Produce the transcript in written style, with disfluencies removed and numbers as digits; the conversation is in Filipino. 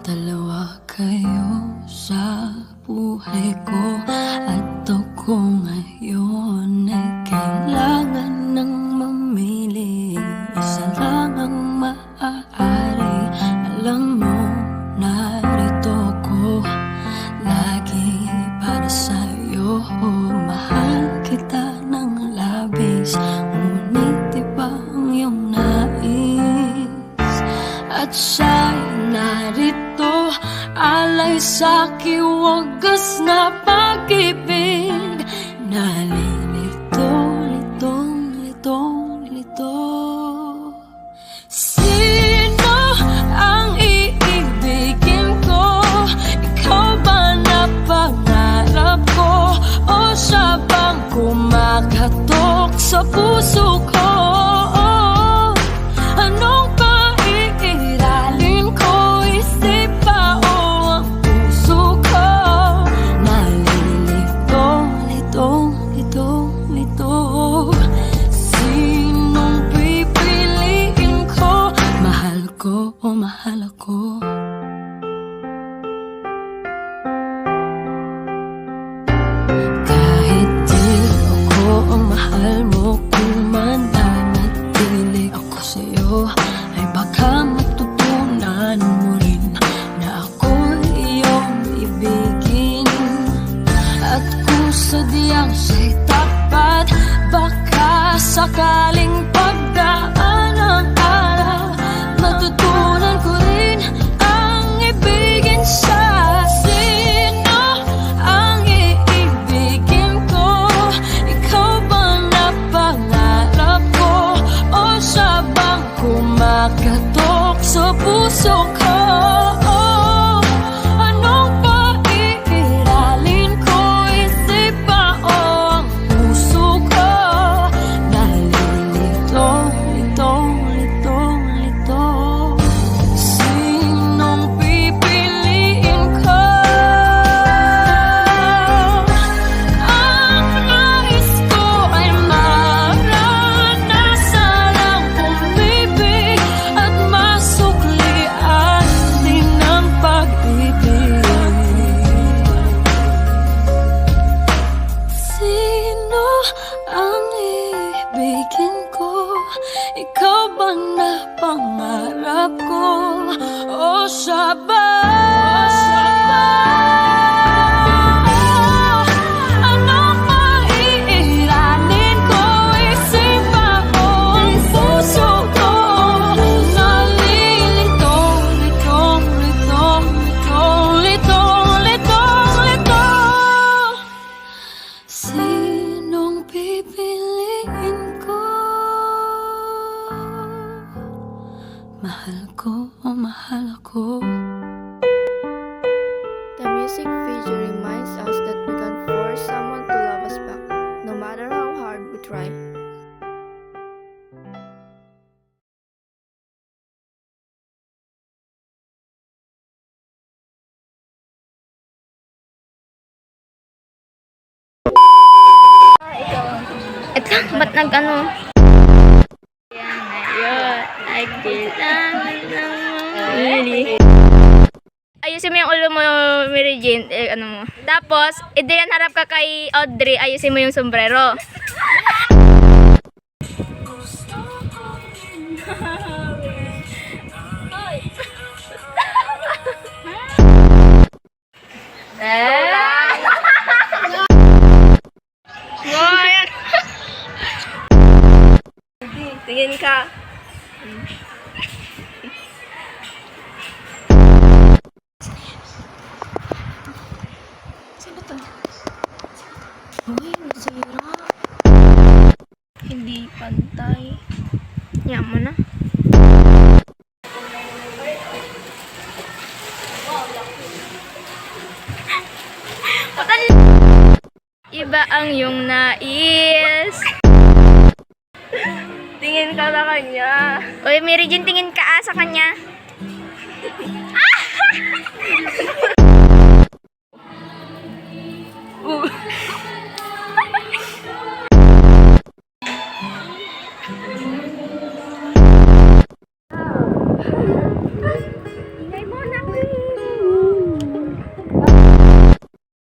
Dalawa kayo sa buhay ko at ako ngayon ay kailangan ng mamili. Isa lang ang maaari. Alam mo, narito ako lagi para sa'yo. Mahal kita ng labis, ngunit iba ang iyong nais. At siya'y narito, alay sa'ki wagas na pag-ibig. Nalilito, litong, litong, lito. Sino ang iibigin ko? Ikaw ba na pangarap ko? O siya bang kumakatok sa puso ko? Anong paiiralin ko? Isip ba o ang puso ko? Nalilito, litong, litong, lito. Sinong pipiliin ko? Mahal ko o mahal ako? Kahit di ako ang mahal mo, kung mananatili ako sa'yo, ay baka matutunan mo rin na ako iyong ibigin. At kung sadyang siya'y tapat, baka sakaling pagdaan ang araw, matutunan ko rin ang ibigin siya. Sino ang iibigin ko? Ikaw bang napangarap ko? O siya bang kumakatok sa puso ko? Anong paiiralin ko? Isip ba o ang puso ko? Nalilito, litong, litong, lito. Sinong pipiliin ko? Ang nais ko ay maranasan ang umibig at masuklian din ang pag-ibig. Sino ang ibigin ko? Ikaw ba na pangarap ko? O siya ba? Anong maiiralin ko? Isip ba o ang puso ko? Nalilito, litong, litong, litong, litong, litong, litong. Sinong pipiliin ko? Mahal ko o mahal ako? The music video reminds us that we can't force someone to love us back, no matter how hard we try. Ito, ba't nag-ano? Yan, ayun. Ay, kailangan ng ayusin mo yung ulo mo, Mary Jane. Ano mo. Tapos, Adrian, harap ka kay Audrey. Ayusin mo yung sombrero. Tingin ka. Sino to? Uy, nasira. Hindi pantay. Yan mo na. Iba ang iyong nais. Tingin ka sa kanya. Uy, Mary Jane, tingin ka sa kanya.